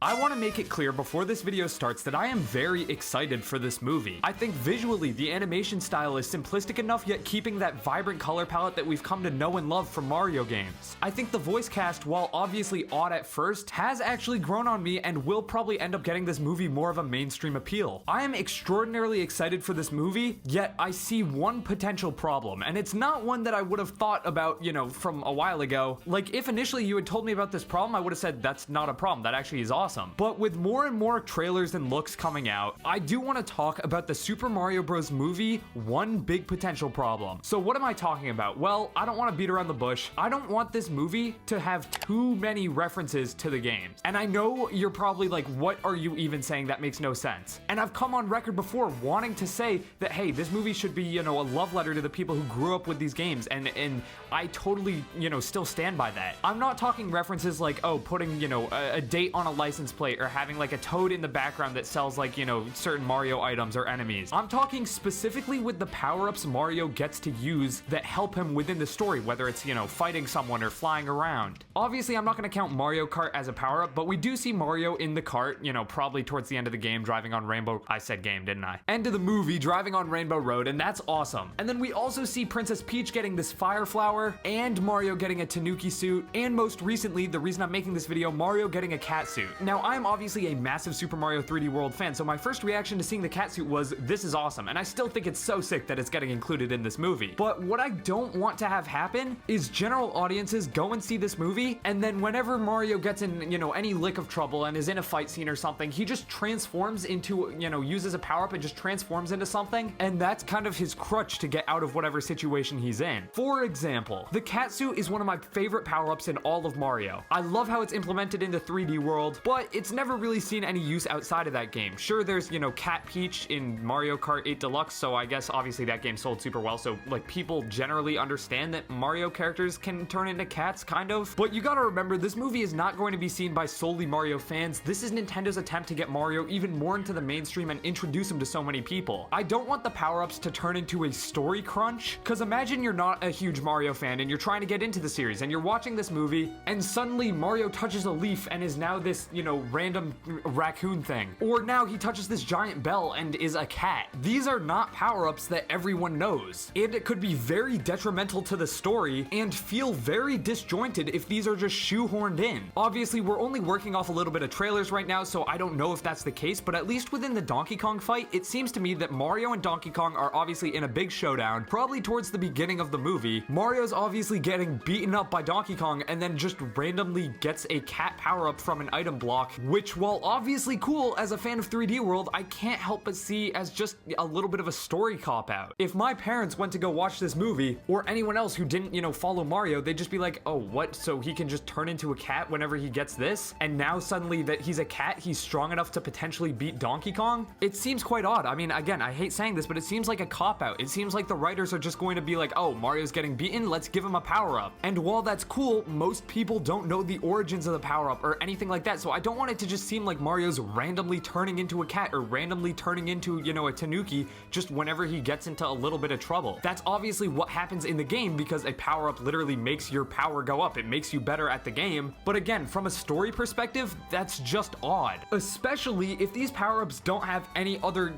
I want to make it clear before this video starts that I am very excited for this movie. I think visually the animation style is simplistic enough yet keeping that vibrant color palette that we've come to know and love from Mario games. I think the voice cast, while obviously odd at first, has actually grown on me and will probably end up getting this movie more of a mainstream appeal. I am extraordinarily excited for this movie, yet I see one potential problem, and it's not one that I would have thought about, from a while ago. Like, if initially you had told me about this problem, I would have said that's not a problem, that actually is awesome. But with more and more trailers and looks coming out, I do want to talk about the Super Mario Bros. Movie one big potential problem. So what am I talking about? Well, I don't want to beat around the bush. I don't want this movie to have too many references to the games. And I know you're probably like, what are you even saying? That makes no sense. And I've come on record before wanting to say that, hey, this movie should be, a love letter to the people who grew up with these games. And I totally, still stand by that. I'm not talking references like, oh, putting, a date on a license plate or having like a toad in the background that sells like, certain Mario items or enemies. I'm talking specifically with the power-ups Mario gets to use that help him within the story, whether it's, fighting someone or flying around. Obviously, I'm not going to count Mario Kart as a power-up, but we do see Mario in the cart, probably towards the end of the game driving on Rainbow... I said game, didn't I? End of the movie driving on Rainbow Road, and that's awesome. And then we also see Princess Peach getting this fire flower, and Mario getting a Tanuki suit, and most recently, the reason I'm making this video, Mario getting a cat suit. Now, I'm obviously a massive Super Mario 3D World fan, so my first reaction to seeing the cat suit was, this is awesome, and I still think it's so sick that it's getting included in this movie. But what I don't want to have happen is general audiences go and see this movie, and then whenever Mario gets in, any lick of trouble and is in a fight scene or something, he just transforms into, uses a power-up and just transforms into something, and that's kind of his crutch to get out of whatever situation he's in. For example, the cat suit is one of my favorite power-ups in all of Mario. I love how it's implemented into 3D World, but it's never really seen any use outside of that game. Sure, there's, Cat Peach in Mario Kart 8 Deluxe, so I guess obviously that game sold super well, so like people generally understand that Mario characters can turn into cats, kind of. But you gotta remember, this movie is not going to be seen by solely Mario fans. This is Nintendo's attempt to get Mario even more into the mainstream and introduce him to so many people. I don't want the power-ups to turn into a story crunch, because imagine you're not a huge Mario fan and you're trying to get into the series and you're watching this movie and suddenly Mario touches a leaf and is now this, random raccoon thing. Or now he touches this giant bell and is a cat. These are not power-ups that everyone knows. It could be very detrimental to the story and feel very disjointed if these are just shoehorned in. Obviously, we're only working off a little bit of trailers right now, so I don't know if that's the case, but at least within the Donkey Kong fight, it seems to me that Mario and Donkey Kong are obviously in a big showdown, probably towards the beginning of the movie. Mario's obviously getting beaten up by Donkey Kong and then just randomly gets a cat power-up from an item block, which, while obviously cool as a fan of 3D World, I can't help but see as just a little bit of a story cop-out. If my parents went to go watch this movie, or anyone else who didn't, follow Mario, they'd just be like, oh, what? So he can just turn into a cat whenever he gets this? And now suddenly that he's a cat, he's strong enough to potentially beat Donkey Kong? It seems quite odd. I mean, again, I hate saying this, but it seems like a cop-out. It seems like the writers are just going to be like, oh, Mario's getting beaten, let's give him a power-up. And while that's cool, most people don't know the origins of the power-up or anything like that, so I don't want it to just seem like Mario's randomly turning into a cat or randomly turning into, a Tanuki just whenever he gets into a little bit of trouble. That's obviously what happens in the game because a power-up literally makes your power go up. It makes you better at the game. But again, from a story perspective, that's just odd. Especially if these power-ups don't have any other,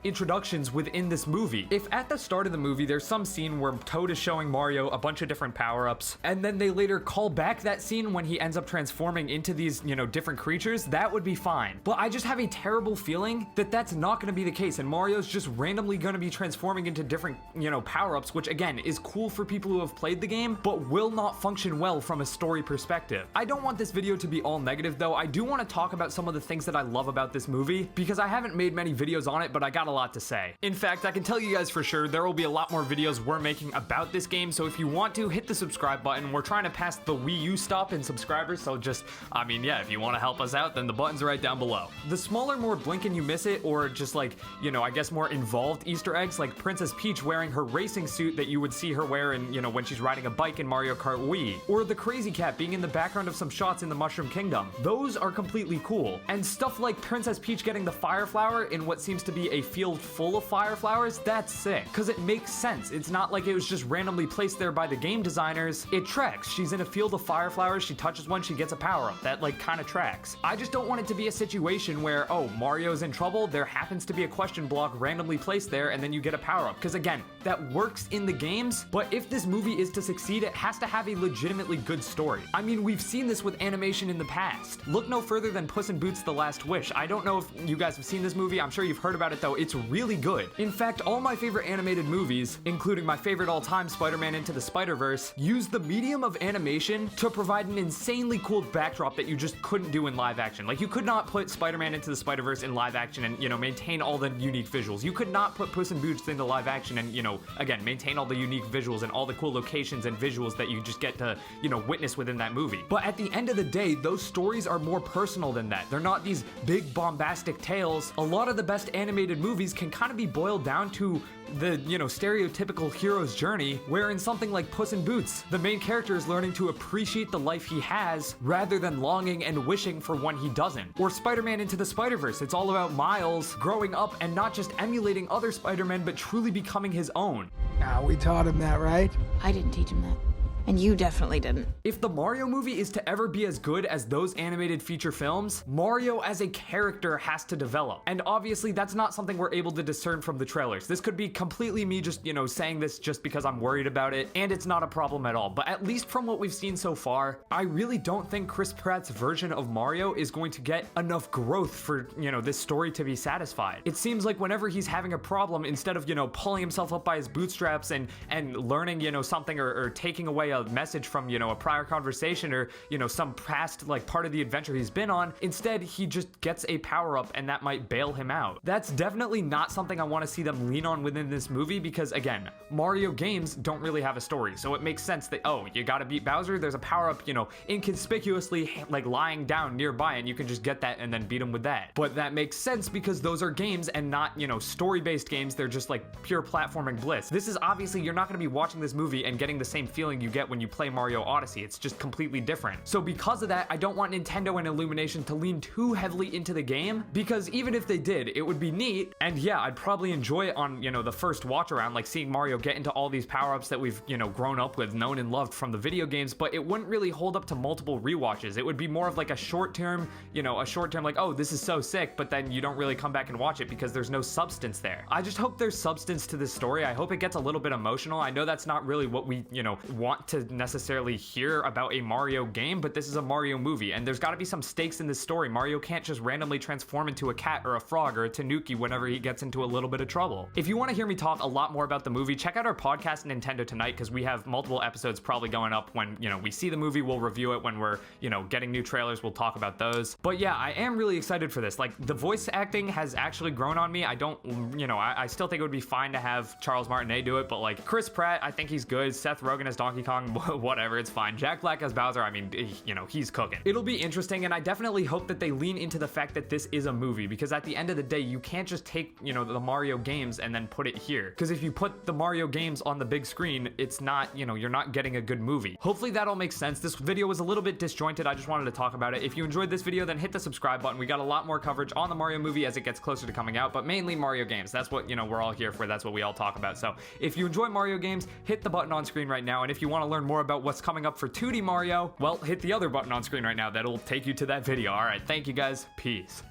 introductions within this movie. If at the start of the movie, there's some scene where Toad is showing Mario a bunch of different power-ups, and then they later call back that scene when he ends up transforming into these, different creatures, that would be fine. But I just have a terrible feeling that that's not going to be the case, and Mario's just randomly going to be transforming into different, power-ups, which again is cool for people who have played the game, but will not function well from a story perspective. I don't want this video to be all negative though. I do want to talk about some of the things that I love about this movie, because I haven't made many videos on it, but I got a lot to say. In fact, I can tell you guys for sure, there will be a lot more videos we're making about this game, so if you want to, hit the subscribe button. We're trying to pass the Wii U stop in subscribers, so just, if you want to help us out, then the button's right down below. The smaller, more blink and you miss it, or just like, I guess more involved Easter eggs, like Princess Peach wearing her racing suit that you would see her wear in, when she's riding a bike in Mario Kart Wii, or the Crazy Cat being in the background of some shots in the Mushroom Kingdom. Those are completely cool. And stuff like Princess Peach getting the fire flower in what seems to be a field full of fire flowers, that's sick, because it makes sense. It's not like it was just randomly placed there by the game designers. It tracks. She's in a field of fire flowers, she touches one, she gets a power-up. That, kind of tracks. physics. I just don't want it to be a situation where, oh, Mario's in trouble, there happens to be a question block randomly placed there, and then you get a power-up. Because again, that works in the games, but if this movie is to succeed, it has to have a legitimately good story. I mean, we've seen this with animation in the past. Look no further than Puss in Boots: The Last Wish. I don't know if you guys have seen this movie, I'm sure you've heard about it though, it's really good. In fact, all my favorite animated movies, including my favorite all-time Spider-Man Into the Spider-Verse, use the medium of animation to provide an insanely cool backdrop that you just couldn't do in live action. Like, you could not put Spider-Man Into the Spider-Verse in live action and, you know, maintain all the unique visuals. You could not put Puss in Boots into live action and, you know, again, maintain all the unique visuals and all the cool locations and visuals that you just get to, you know, witness within that movie. But at the end of the day, those stories are more personal than that. They're not these big bombastic tales. A lot of the best animated movies can kind of be boiled down to the, you know, stereotypical hero's journey, where in something like Puss in Boots, the main character is learning to appreciate the life he has rather than longing and wishing for one he doesn't. Or Spider-Man Into the Spider-Verse, it's all about Miles growing up and not just emulating other Spider-Men, but truly becoming his own. We taught him that, right? I didn't teach him that. And you definitely didn't. If the Mario movie is to ever be as good as those animated feature films, Mario as a character has to develop. And obviously that's not something we're able to discern from the trailers. This could be completely me just, you know, saying this just because I'm worried about it, and it's not a problem at all. But at least from what we've seen so far, I really don't think Chris Pratt's version of Mario is going to get enough growth for, you know, this story to be satisfied. It seems like whenever he's having a problem, instead of, you know, pulling himself up by his bootstraps and learning, you know, something or taking away a message from, you know, a prior conversation or, you know, some past like part of the adventure he's been on, instead he just gets a power-up and that might bail him out. That's definitely not something I want to see them lean on within this movie, because again, Mario games don't really have a story, so it makes sense that, oh, you gotta beat Bowser, there's a power-up, you know, inconspicuously like lying down nearby and you can just get that and then beat him with that. But that makes sense because those are games and not, you know, story-based games. They're just like pure platforming bliss. This is obviously, you're not going to be watching this movie and getting the same feeling you get when you play Mario Odyssey. It's just completely different. So because of that, I don't want Nintendo and Illumination to lean too heavily into the game, because even if they did, it would be neat, and yeah, I'd probably enjoy it on, you know, the first watch around, like seeing Mario get into all these power-ups that we've, you know, grown up with, known and loved from the video games, but it wouldn't really hold up to multiple rewatches. It would be more of like a short-term, you know, like, oh, this is so sick, but then you don't really come back and watch it because there's no substance there. I just hope there's substance to this story. I hope it gets a little bit emotional. I know that's not really what we, you know, want to necessarily hear about a Mario game, but this is a Mario movie and there's got to be some stakes in this story. Mario can't just randomly transform into a cat or a frog or a tanuki whenever he gets into a little bit of trouble. If you want to hear me talk a lot more about the movie, check out our podcast Nintendo Tonight, because we have multiple episodes probably going up when, you know, we see the movie. We'll review it. When we're, you know, getting new trailers, we'll talk about those. But yeah, I am really excited for this. Like, the voice acting has actually grown on me. I don't, you know, I still think it would be fine to have Charles Martinet do it, but like Chris Pratt, I think he's good. Seth Rogen as Donkey Kong, whatever, it's fine. Jack Black as Bowser, I mean, you know, he's cooking. It'll be interesting, and I definitely hope that they lean into the fact that this is a movie, because at the end of the day, you can't just take, you know, the Mario games and then put it here. Because if you put the Mario games on the big screen, it's not, you know, you're not getting a good movie. Hopefully that all makes sense. This video was a little bit disjointed. I just wanted to talk about it. If you enjoyed this video, then hit the subscribe button. We got a lot more coverage on the Mario movie as it gets closer to coming out, but mainly Mario games. That's what, you know, we're all here for. That's what we all talk about. So if you enjoy Mario games, hit the button on screen right now. And if you want to learn more about what's coming up for 2D Mario, well, hit the other button on screen right now. That'll take you to that video. All right, thank you guys. Peace.